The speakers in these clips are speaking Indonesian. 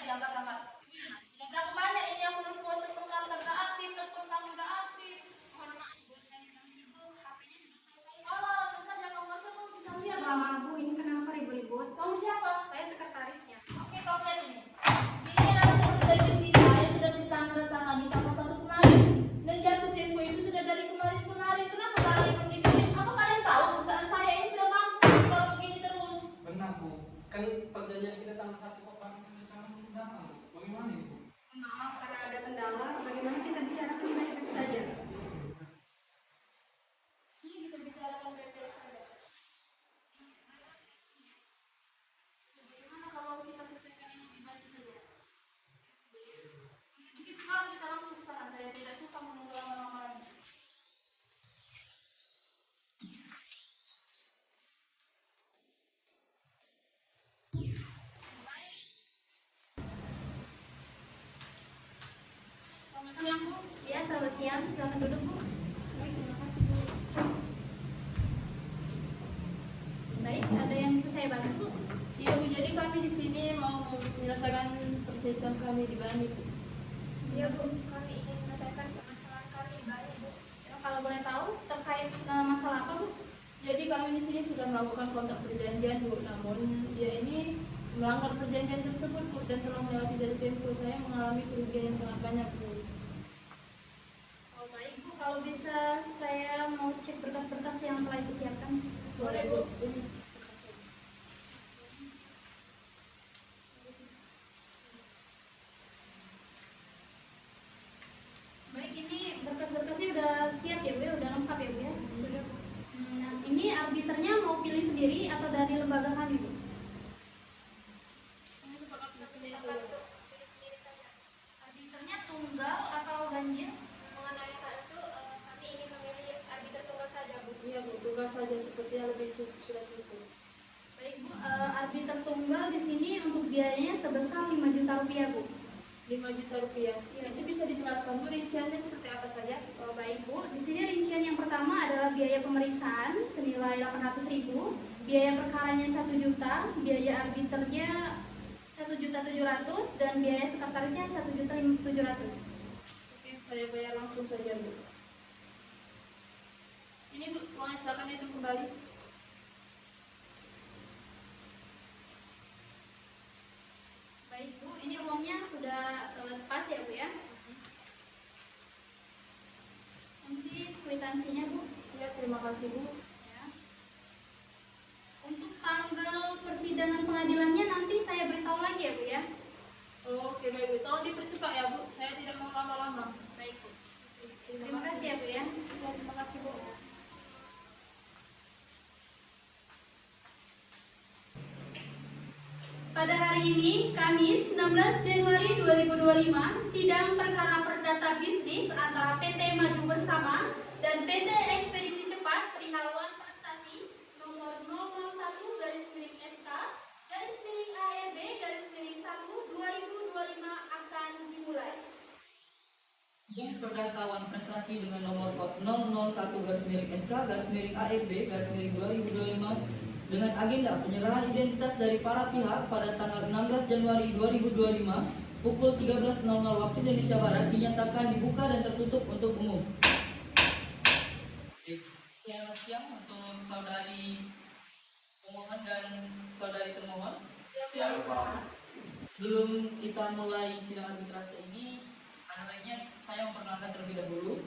diangkat. Sudah berapa banyak ini aku nelfon, telepon kamu udah aktif, telepon kamu udah aktif. Mohon maaf Bu, saya sedang sibuk. HP-nya sedang selesai. Kalau alasan saja kamu harusnya kamu bisa lihat. Mama Bu, ini kenapa ribut-ribut? Kamu siapa? Saya sekretarisnya. Oke, kamu lihat ini. Ini langsung dari kita yang sudah ditandatangani tanggal 1 kemarin. Dan jatuh tempo itu sudah dari kemarin. Kenapa kalian belum dikirim? Apa kalian tahu perusahaan saya ini sudah bangkrut kalau begini terus? Benar Bu, kan perjanjian kita tanggal 1 kok kami sampai sekarang belum datang. Bagaimana ini Bu? Maaf karena ada kendala. Bagaimana kita bicarakan baik-baik saja? Sudah kita bicarakan baik-baik saja. Bagaimana kalau kita selesaikan ini di Bali saja? Jadi sekarang kita langsung ke sana. Saya tidak suka menunggu lama-lama lagi. Selamat siang Bu. Ya, selamat siang. Silakan duduk Bu. Baik, terima kasih Bu. Baik, ada yang bisa saya bantu Bu? Iya Bu, jadi kami di sini mau menyelesaikan persisian kami di Bali Bu. Iya Bu, kami ingin menyelesaikan permasalahan kami di Bali Bu. Ya, kalau boleh tahu terkait masalah apa Bu? Jadi kami di sini sudah melakukan kontrak perjanjian Bu, namun dia ini melanggar perjanjian tersebut Bu dan telah melewati jatuh tempo. Saya mengalami kerugian yang sangat banyak Bu. Oh baik Bu, kalau bisa saya mau cek berkas-berkas yang telah Ibu siapkan. Boleh Bu. Ini. Baik, ini berkas-berkasnya udah siap ya Bu ya? Udah lengkap ya Bu ya? Sudah Bu. Nah, ini arbiternya mau pilih sendiri atau dari lembaga kami Bu? Ini sepakat sendiri Apa saja. tuh? Pilih sendiri saja. Arbiternya tunggal atau ganjil? Mengenai hal itu kami ingin memilih arbiter tunggal saja Bu. Iya Bu, tugas saja sepertinya lebih sudah cukup. Baik Bu, arbiter tunggal di sini untuk biayanya sebesar 5 juta rupiah Bu. 5 juta rupiah. Itu bisa dijelaskan Bu rinciannya seperti apa saja? Oh baik Bu, di sini rincian yang pertama adalah biaya pemeriksaan senilai 800.000, biaya perkaranya 1 juta, biaya arbiternya 1.700.000 dan biaya sekretarisnya 1.700.000. Oke, saya bayar langsung saja Bu. Ini Bu, uangnya silakan itu kembali. Baik Bu, ini uangnya sudah pas ya Bu ya. Nanti kwitansinya Bu. Ya, terima kasih Bu. Ya. Untuk tanggal persidangan pengadilannya nanti saya beritahu lagi ya Bu ya. Oh, oke baik Bu. Tolong dipercepat ya Bu. Saya tidak mau lama-lama. Baik Bu. Terima kasih ya Bu ya. Ya, terima kasih Bu. Pada hari ini, Kamis 16 Januari 2025, sidang perkara perdata bisnis antara PT Maju Bersama dan PT Ekspedisi Cepat perihal Wan Prestasi nomor 001/SK ARB/1 2025 akan dimulai. Sidang perdata Wan Prestasi dengan nomor kod 001/SK/AFB/2025 dengan agenda penyerahan identitas dari para pihak pada tanggal 16 Januari 2025 pukul 13.00 waktu Indonesia Barat dinyatakan dibuka dan tertutup untuk umum. Selamat siang untuk saudari pemohon dan saudari termohon. Sebelum kita mulai sidang arbitrase ini, baiknya saya memperkenalkan terlebih dahulu.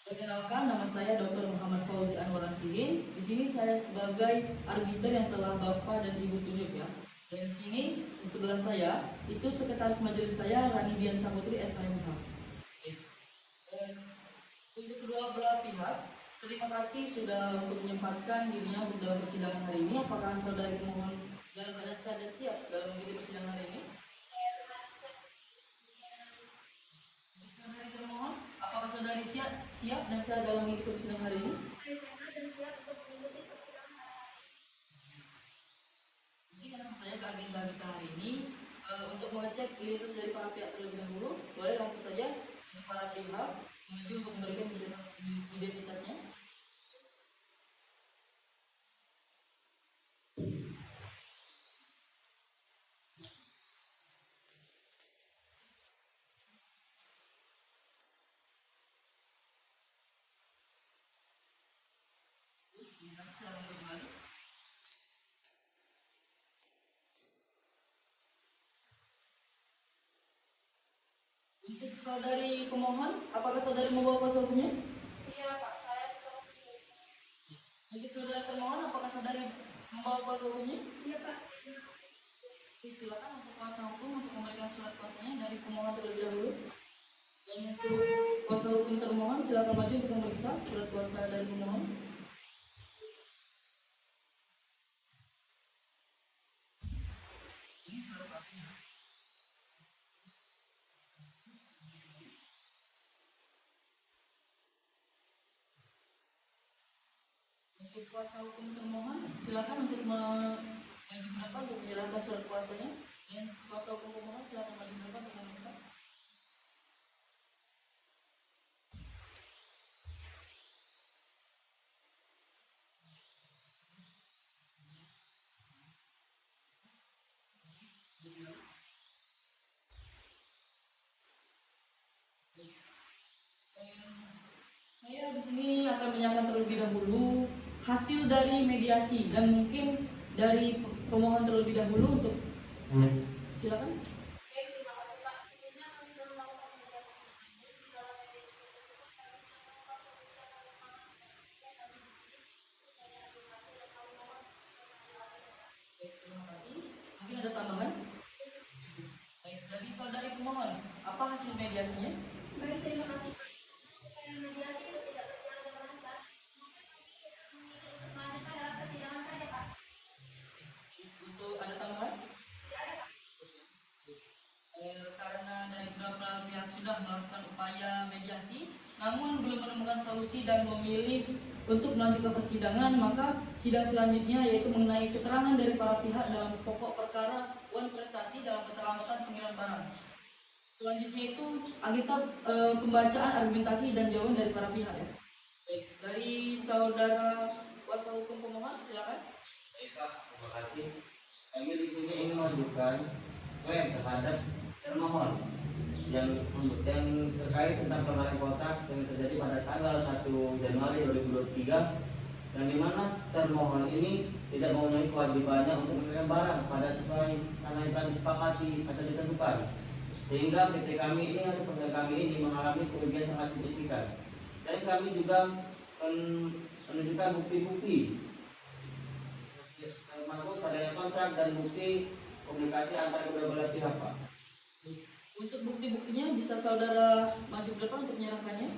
Perkenalkan, nama saya Dr. Muhammad Fauzi Anwar Asihin. Di sini saya sebagai arbiter yang telah Bapak dan Ibu tunjuk ya. Dan di sini di sebelah saya itu sekretaris majelis saya Rani Dian Saputri SHMH. Untuk kedua belah pihak, terima kasih sudah untuk menyempatkan dirinya untuk dalam persidangan hari ini. Apakah saudari pemohon dalam keadaan sehat dan siap dalam mengikuti persidangan hari ini? Untuk saudari termohon, apakah saudari siap dan siap dalam mengikuti persidangan hari ini? Saya sehat dan siap untuk mengikuti persidangan hari ini. Mungkin langsung saja ke agenda kita hari ini. Untuk mengecek identitas dari para pihak terlebih dahulu, boleh langsung saja untuk para pihak menuju untuk memberikan identitasnya. Silakan kembali. Untuk saudari pemohon, apakah saudari membawa kuasa hukumnya? Iya Pak, saya bisa. Untuk saudara termohon, apakah saudari membawa kuasa hukumnya? Iya Pak. Oke, silakan untuk kuasa hukum untuk memberikan surat kuasanya dari pemohon terlebih dahulu. Dan untuk kuasa hukum termohon, silakan maju untuk memeriksa surat kuasa dari pemohon. Ini surat kuasanya. Untuk kuasa hukum termohon, silakan untuk maju berapa untuk menjelaskan surat kuasanya. Dan kuasa hukum pemohon silakan maju berapa untuk memeriksa. Saya di sini akan menyatakan terlebih dahulu hasil dari mediasi dan mungkin dari pemohon terlebih dahulu untuk silakan. Baik, terima kasih Pak. Sebelumnya kami telah melakukan mediasi. Jadi di dalam mediasi tersebut kami tidak menemukan solusi yang relevan. Dan kami di sini untuk mencari advokasi dan kami mohon Baik, terima kasih. Mungkin ada tambahan? Baik, dari saudari pemohon, apa hasil mediasinya? Baik, terima kasih Pak. Supaya mediasi itu tidak berjalan dengan lancar, maka kami memilih untuk melanjutkan dalam persidangan saja Pak. Untuk ada tambahan? Tidak ada Pak. Karena dari beberapa pihak sudah melakukan upaya mediasi, namun belum menemukan solusi dan memilih untuk melanjutkan persidangan, maka sidang selanjutnya yaitu mengenai keterangan dari para pihak dalam pokok perkara uang prestasi dalam keterlambatan pengiriman barang. Selanjutnya itu agenda pembacaan argumentasi dan jawaban dari para pihak ya. Baik, dari saudara kuasa hukum pemohon silakan. Baik Pak, terima kasih. Kami di sini ingin mengajukan klaim terhadap termohon yang terkait tentang pelanggaran kontrak yang terjadi pada tanggal 1 Januari 2023 yang dimana termohon ini tidak memenuhi kewajibannya untuk mengirim barang pada sesuai karena yang kami sepakati atau ditentukan, sehingga PT kami ini atau pekerja kami ini mengalami kerugian sangat signifikan. Dan kami juga menunjukkan bukti-bukti termasuk adanya kontrak dan bukti komunikasi antara kedua belah pihak Pak. Untuk bukti-buktinya bisa saudara maju ke depan untuk menyerahkannya.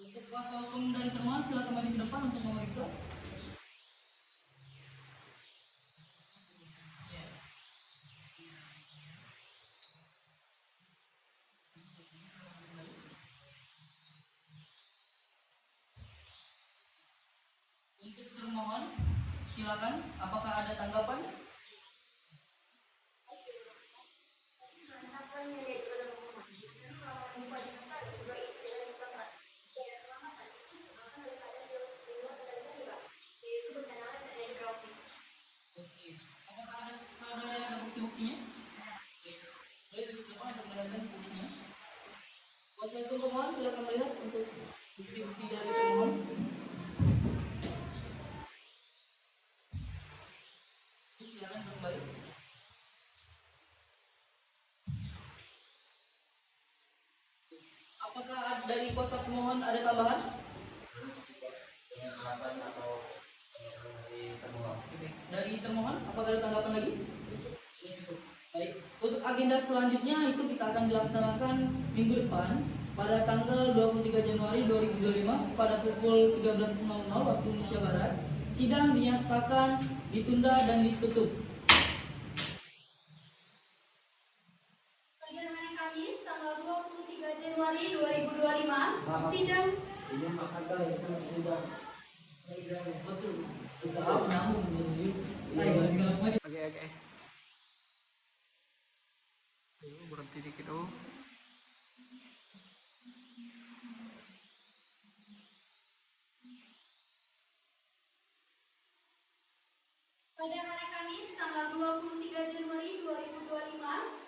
Untuk kuasa hukum dari termohon silakan maju ke depan untuk memeriksa. Untuk termohon silakan, apakah ada tanggapan? Oke. Apakah ada saudara yang ada bukti-buktinya? Boleh duduk depan untuk melihatkan buktinya. Kuasa hukum pemohon silakan melihat untuk bukti-bukti dari pemohon. Silakan kembali. Apakah dari kuasa pemohon ada tambahan? Dengan alasan atau dari termohon. Dari termohon, apakah ada tanggapan lagi? Sudah cukup. Baik, untuk agenda selanjutnya itu kita akan dilaksanakan minggu depan pada tanggal 23 Januari 2025 pada pukul 13.00 waktu Indonesia Barat. Sidang dinyatakan ditunda dan ditutup. Pada hari Kamis tanggal 23 Januari 2025, sidang Ini makan dah, itu sudah. Sudah nyambung. Oke. Berhenti dikit oh. Pada hari Kamis tanggal 23 Januari 2025,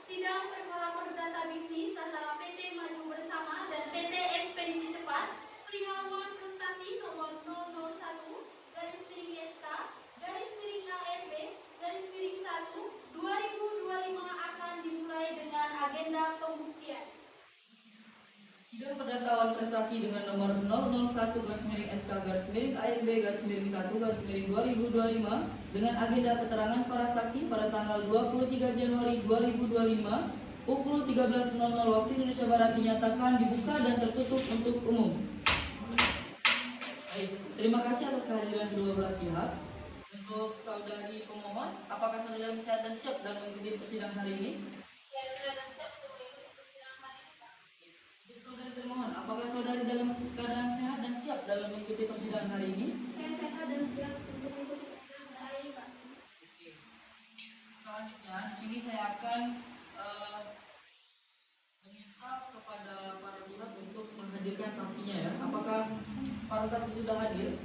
sidang perkara perdata bisnis antara PT Maju Bersama dan PT Ekspedisi Cepat perihal uang prestasi nomor 001 garis miring SK garis miring ARB garis miring 1 2025 akan dimulai dengan agenda pembuktian. Sidang perdata prestasi dengan nomor 001 garis miring SK garis miring ARB garis miring 1 garis miring 2025 dengan agenda keterangan para saksi pada tanggal 23 Januari 2025 pukul 13.00 waktu Indonesia Barat dinyatakan dibuka dan tertutup untuk umum. Baik, terima kasih atas kehadiran kedua belah pihak. Untuk saudari pemohon, apakah saudari sehat dan siap dalam mengikuti persidangan hari ini? Saya sudah dan siap untuk mengikuti persidangan hari ini, Pak. Untuk saudari termohon, apakah saudari dalam keadaan sehat dan siap dalam mengikuti persidangan hari ini? Saya sehat dan siap untuk mengikuti persidangan hari ini, Pak. Oke. Selanjutnya, di sini saya akan meminta kepada para pihak untuk menghadirkan saksinya ya. Apakah para saksi sudah hadir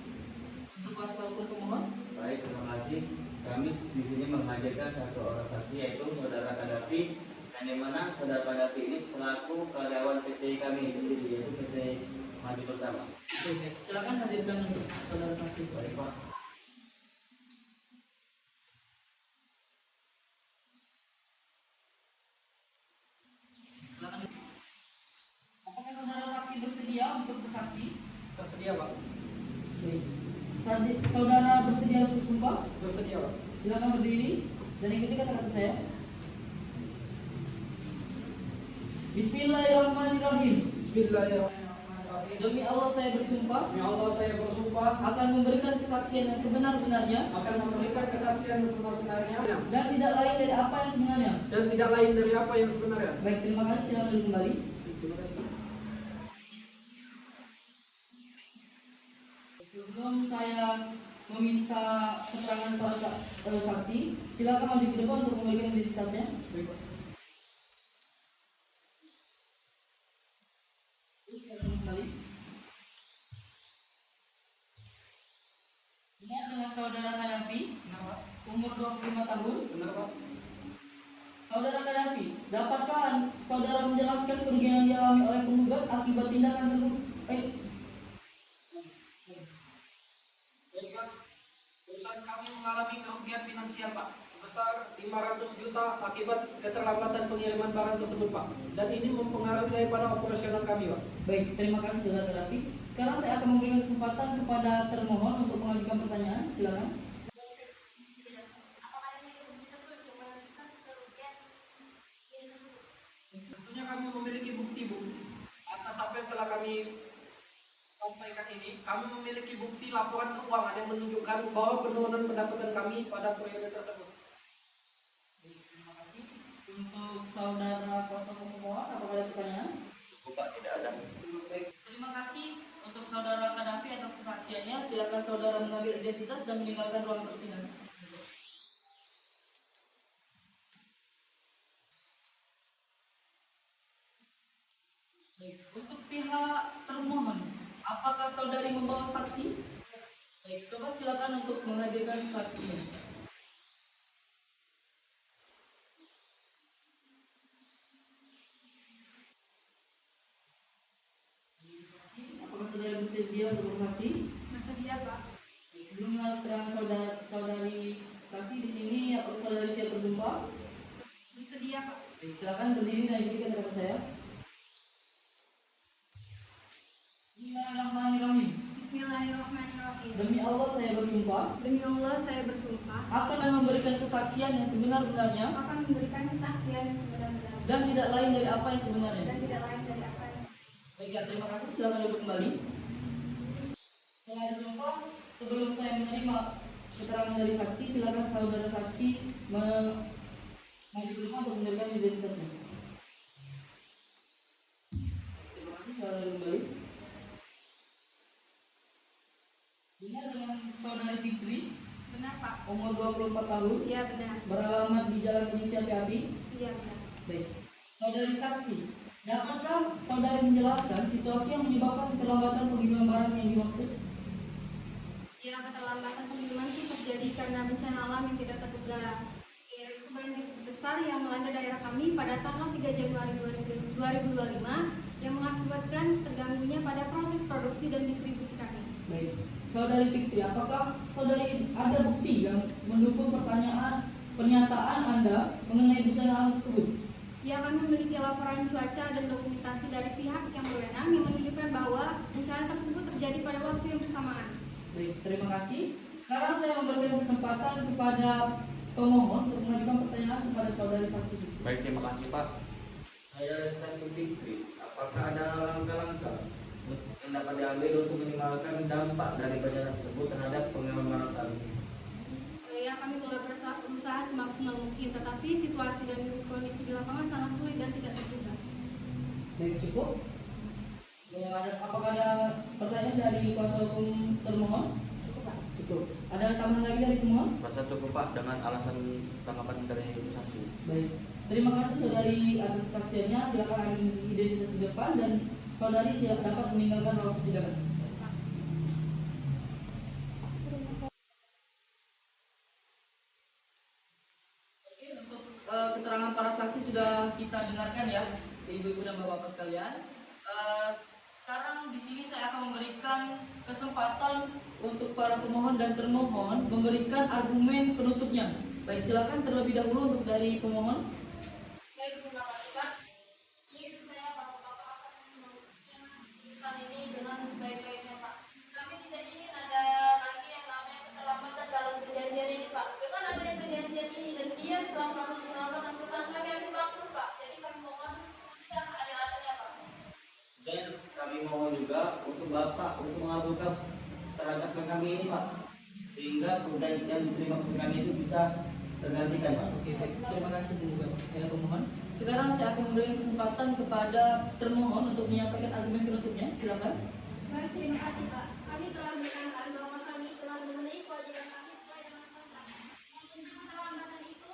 untuk kuasa hukum pemohon? Baik, terima kasih. Kami di sini menghadirkan satu orang saksi yaitu saudara Kadafi, yang dimana saudara Kadafi ini selaku karyawan PT kami sendiri yaitu PT Maju Bersama. Oke, silakan hadirkan untuk saudara saksi. Baik Pak. Silakan. Apakah saudara saksi bersedia untuk bersaksi? Bersedia, Pak. Oke. Saudara bersedia untuk sumpah? Bersedia, Pak. Silakan berdiri dan ikuti kata-kata saya. Bismillahirrahmanirrahim. Bismillahirrahmanirrahim. Demi Allah saya bersumpah Demi Allah saya bersumpah akan memberikan kesaksian yang sebenar-benarnya akan memberikan kesaksian yang sebenar-benarnya dan tidak lain dari apa yang sebenarnya. dan tidak lain dari apa yang sebenarnya. Baik, terima kasih. Silakan duduk kembali. Terima kasih. Sebelum saya meminta keterangan para saksi, silakan maju ke depan untuk memberikan identitasnya. Baik, Pak. Silakan kembali. Ingat dengan saudara Kadafi, Benar, Pak. umur 25 tahun. Benar, Pak. Saudara Kadafi, dapatkah saudara menjelaskan kerugian yang dialami oleh penggugat akibat tindakan tersebut? Baik, Pak. Perusahaan kami mengalami kerugian finansial, Pak, sebesar 500 juta akibat keterlambatan pengiriman barang tersebut, Pak. Dan ini mempengaruhi daripada operasional kami, Pak. Baik, terima kasih saudara Kadafi. Sekarang saya akan memberikan kesempatan kepada termohon untuk mengajukan pertanyaan. Silakan. Apakah ini bukti tertulis yang menunjukkan kerugian ini tersebut? Tentunya kami memiliki bukti, Bu. Atas apa yang telah kami sampaikan ini, kami memiliki bukti laporan keuangan yang menunjukkan bahwa penurunan pendapatan kami pada periode tersebut. Baik, terima kasih. Untuk saudara kuasa hukum pemohon, apakah ada pertanyaan? Cukup Pak, tidak ada. Baik, terima kasih untuk saudara Kadafi atas kesaksiannya. Silakan saudara mengambil identitas dan meninggalkan ruang persidangan. Baik, untuk pihak termohon, apakah saudari membawa saksi? Baik, coba silakan untuk menghadirkan saksinya. Apakah saudari bersedia untuk bersaksi? Bersedia, Pak. Baik, sebelumnya keterangan saudari saksi di sini, apakah saudari siap bersumpah? Bersedia, Pak. Baik, silakan berdiri dan ikuti kata-kata saya. Bismillahirrahmanirrahim. Bismillahirrahmanirrahim. Demi Allah saya bersumpah Demi Allah saya bersumpah akan memberikan kesaksian yang sebenar-benarnya akan memberikan kesaksian yang sebenar-benarnya dan tidak lain dari apa yang sebenarnya. dan tidak lain dari apa yang Baik, ya, terima kasih. Silakan duduk kembali. Setelah disumpah, sebelum saya menerima keterangan dari saksi, silakan saudara saksi maju ke depan untuk memberikan identitasnya. Terima kasih. Silakan duduk kembali. Benar dengan saudari Fitri, benar, Pak. umur 24 tahun, Iya, benar. beralamat di Jalan Inisiatif Api. Iya, benar. Baik, saudari saksi, dapatkah saudari menjelaskan situasi yang menyebabkan keterlambatan pengiriman barang yang dimaksud? Ya, keterlambatan pengiriman itu terjadi karena bencana alam yang tidak terduga, yaitu banjir besar yang melanda daerah kami pada tanggal 3 Januari 2025 yang mengakibatkan terganggunya pada proses produksi dan distribusi kami. Baik, Saudari Fikri, apakah saudari ada bukti yang mendukung pernyataan Anda mengenai bencana alam tersebut? Ya, kami memiliki laporan cuaca dan dokumentasi dari pihak yang berwenang yang menunjukkan bahwa bencana tersebut terjadi pada waktu yang bersamaan. Baik, terima kasih. Sekarang saya memberikan kesempatan kepada pemohon untuk mengajukan pertanyaan kepada saudari saksi. Baik, terima kasih Pak. Saya Saksi Fikri. Apakah ada langkah-langkah yang dapat diambil untuk minimalkan dampak dari bencana tersebut terhadap pengiriman barang kami? Ya, kami telah berusaha semaksimal mungkin, tetapi situasi dan kondisi di lapangan sangat sulit dan tidak terduga. Baik, cukup. Apakah ada pertanyaan dari kuasa hukum termohon? Cukup, Pak. Cukup. Ada tambahan lagi dari pemohon? Masa cukup Pak dengan alasan tanggapan dari saksi. Baik. Terima kasih saudari atas kesaksiannya. Silakan ambil identitas di depan dan saudari siap dapat meninggalkan ruang persidangan. Oke, untuk keterangan para saksi sudah kita dengarkan ya, ibu-ibu dan bapak-bapak sekalian. Sekarang di sini saya akan memberikan kesempatan untuk para pemohon dan termohon memberikan argumen penutupnya. Baik, silakan terlebih dahulu untuk dari pemohon. Baik, terima kasih Pak. Ini saya Bapak-Bapak akan memutuskan putusan ini dengan sebaik-baiknya Pak. Kami tidak ingin ada lagi yang namanya keterlambatan dalam perjanjian ini Pak. Dengan adanya perjanjian ini dan dia telah melakukan keterlambatan perusahaan kami bangkrut Pak. Jadi kami mohon putusan seadil-adilnya Pak. Dan kami mohon juga untuk Bapak untuk mengabulkan terhadap kami ini Pak, sehingga perjanjian diterima kami itu bisa tergantikan Pak. Oke, baik. Terima kasih pemohon. Sekarang saya akan memberikan kesempatan kepada termohon untuk menyampaikan argumen penutupnya. Silakan. Baik, terima kasih Pak. Kami telah menekankan bahwa kami telah memenuhi kewajiban kami sesuai dengan kontrak. Untuk keterlambatan itu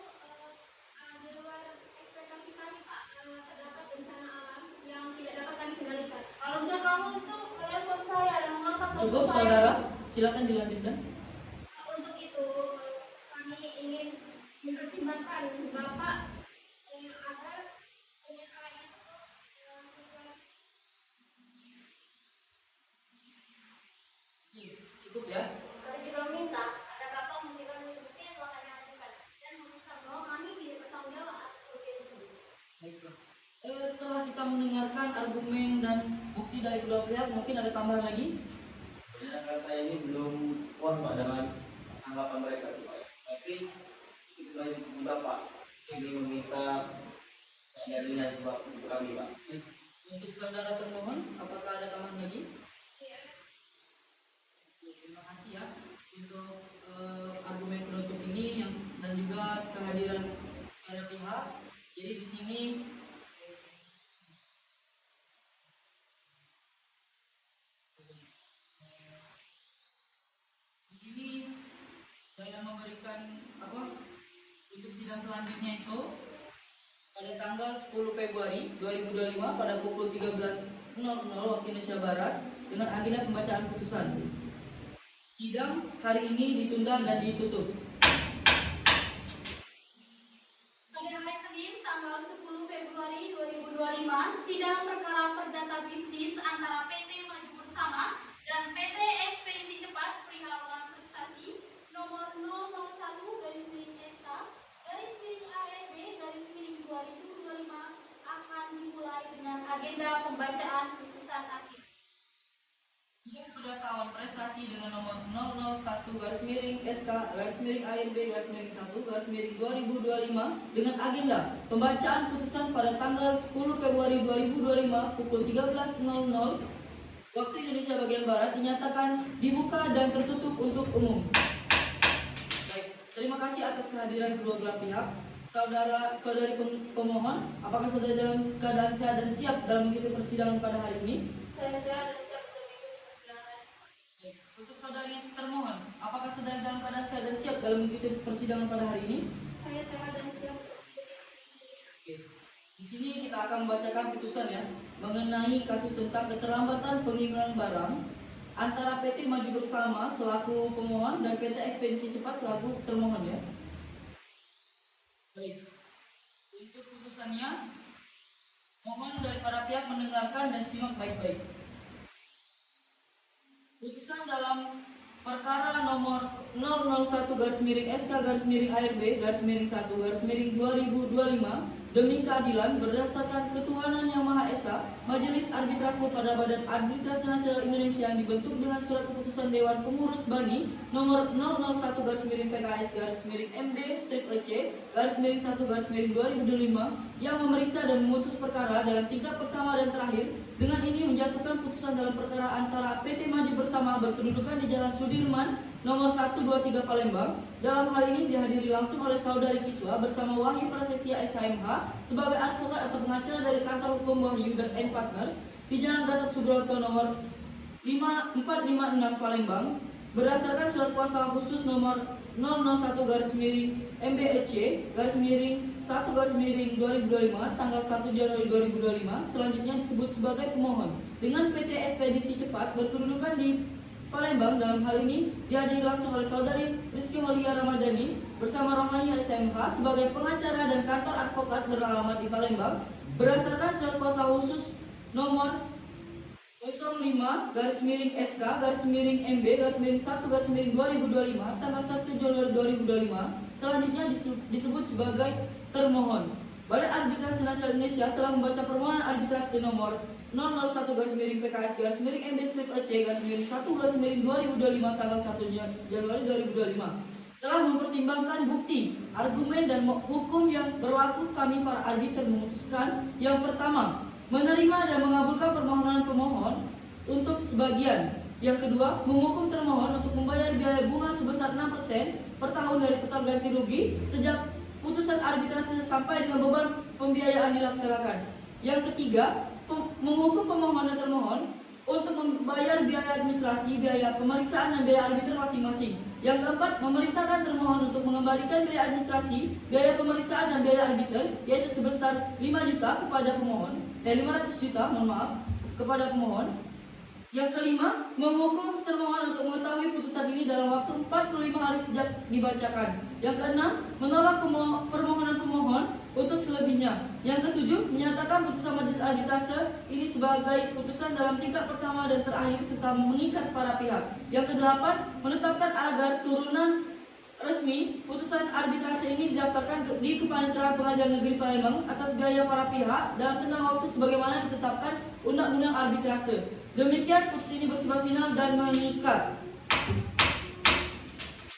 di luar ekspektasi kami Pak, terdapat bencana alam yang tidak dapat kami kendalikan. Harusnya kamu itu menelpon saya dan mengangkat telepon Cukup saya. saudara, silakan dilanjutkan. Untuk itu kami ingin mempertimbangkan Bapak agar penyesuaian itu sesuai. Cukup ya. Kami juga minta agar Bapak memberikan bukti yang telah kami ajukan dan memutuskan bahwa kami tidak bertanggung jawab atas kerugian tersebut. Baiklah. Setelah kita mendengarkan argumen dan bukti dari kedua pihak, mungkin ada tambahan lagi? Sebenarnya saya ini belum puas Pak dengan anggapan mereka Pak. Tapi itu lagi Bapak ini meminta seadilnya Pak untuk kami Pak. Untuk saudara termohon, apakah ada tambahan lagi? Iya. Oke, terima kasih ya untuk argumen penutup ini dan juga kehadiran para pihak. Jadi di sini saya memberikan untuk sidang selanjutnya itu pada tanggal 10 Februari 2025 pada pukul 13.00 waktu Indonesia Barat dengan agenda pembacaan putusan. Sidang hari ini ditunda dan ditutup. Pada hari Senin tanggal 10 Februari 2025, sidang perkara perdata bisnis antara PT Maju Bersama dan PT Ekspedisi Cepat perihal uang prestasi nomor 001/SK/ARB/2025 akan dimulai dengan agenda pembacaan putusan akhir. Sidang perdata prestasi dengan nomor 001/SK/ARB/1/2025 dengan agenda pembacaan putusan pada tanggal 10 Februari 2025 pukul 13.00 waktu Indonesia bagian Barat dinyatakan dibuka dan tertutup untuk umum. Baik, terima kasih atas kehadiran kedua belah pihak. Saudari pemohon, apakah saudara dalam keadaan sehat dan siap dalam mengikuti persidangan pada hari ini? Saya sehat dan siap untuk mengikuti persidangan. Untuk saudari termohon, apakah saudari dalam keadaan sehat dan siap dalam mengikuti persidangan pada hari ini? Saya sehat dan siap. Oke. Di sini kita akan membacakan putusan ya mengenai kasus tentang keterlambatan pengiriman barang antara PT Maju Bersama selaku pemohon dan PT Ekspedisi Cepat selaku termohon ya. Baik. Untuk putusannya, mohon dari para pihak mendengarkan dan simak baik-baik. Putusan dalam perkara nomor 001/SK/ARB/1/2025 demi keadilan berdasarkan ketuhanan yang Maha Esa, Majelis Arbitrase pada Badan Arbitrase Nasional Indonesia yang dibentuk dengan surat keputusan Dewan Pengurus BANI nomor 001/PKS/MB/EC/1/2025 yang memeriksa dan memutus perkara dalam tingkat pertama dan terakhir. Dengan ini menjatuhkan putusan dalam perkara antara PT Maju Bersama berkedudukan di Jalan Sudirman nomor 123 Palembang. Dalam hal ini dihadiri langsung oleh Saudari Kiswa bersama Wahyu Prasetya SHMH sebagai advokat atau pengacara dari kantor hukum Wahyu dan N Partners di Jalan Gatot Subroto nomor 456 Palembang berdasarkan surat kuasa khusus nomor 001/MBEC/1/2025 tanggal 1 Januari 2025 selanjutnya disebut sebagai pemohon dengan PT Ekspedisi Cepat berkedudukan di Palembang. Dalam hal ini dihadiri langsung oleh Saudari Rizky Holia Ramadhani bersama Rohani SMH sebagai pengacara dan kantor advokat beralamat di Palembang berdasarkan surat kuasa khusus nomor 05/SK/MB/1/2025 tanggal 1 Januari 2025 selanjutnya disebut sebagai termohon. Badan Arbitrase Nasional Indonesia telah membaca permohonan arbitrase nomor 001/PKS/MB/EC/1/2025 tanggal 1 Januari 2025. Telah mempertimbangkan bukti, argumen dan hukum yang berlaku. Kami para arbiter memutuskan yang pertama, menerima dan mengabulkan permohonan pemohon untuk sebagian. Yang kedua, menghukum termohon untuk membayar biaya bunga sebesar 6% per tahun dari total ganti rugi sejak putusan arbitrase sampai dengan beban pembiayaan dilaksanakan. Yang ketiga, menghukum pemohon dan termohon untuk membayar biaya administrasi, biaya pemeriksaan dan biaya arbiter masing-masing. Yang keempat, memerintahkan termohon untuk mengembalikan biaya administrasi, biaya pemeriksaan dan biaya arbiter yaitu sebesar 5 juta kepada pemohon, 500 juta, kepada pemohon. Yang kelima, menghukum termohon untuk mengetahui putusan ini dalam waktu 45 hari sejak dibacakan. Yang keenam, menolak permohonan pemohon untuk selebihnya. Yang ketujuh, menyatakan putusan Majelis Arbitrase ini sebagai putusan dalam tingkat pertama dan terakhir serta mengikat para pihak. Yang kedelapan, menetapkan agar turunan resmi putusan arbitrase ini didaftarkan di Kepaniteraan Pengadilan Negeri Palembang atas biaya para pihak dalam tenggang waktu sebagaimana ditetapkan Undang-Undang Arbitrase. Demikian putusan ini bersifat final dan mengikat.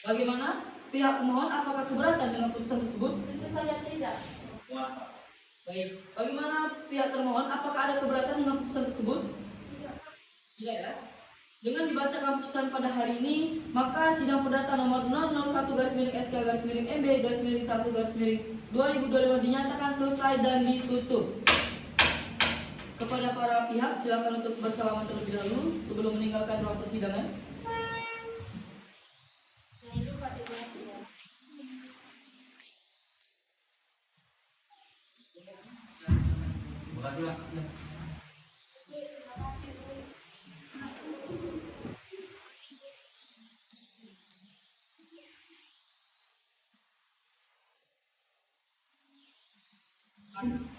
Bagaimana pihak pemohon, apakah keberatan dengan putusan tersebut? Tentu saja tidak. Baik. Bagaimana pihak termohon, apakah ada keberatan dengan putusan tersebut? Tidak ya. Dengan dibacakan putusan pada hari ini, maka sidang perdata nomor 001/SK/MB/1/2025 dinyatakan selesai dan ditutup. Kepada para pihak, silakan untuk bersalaman terlebih dahulu sebelum meninggalkan ruang persidangan. Terima kasih, Pak. Kan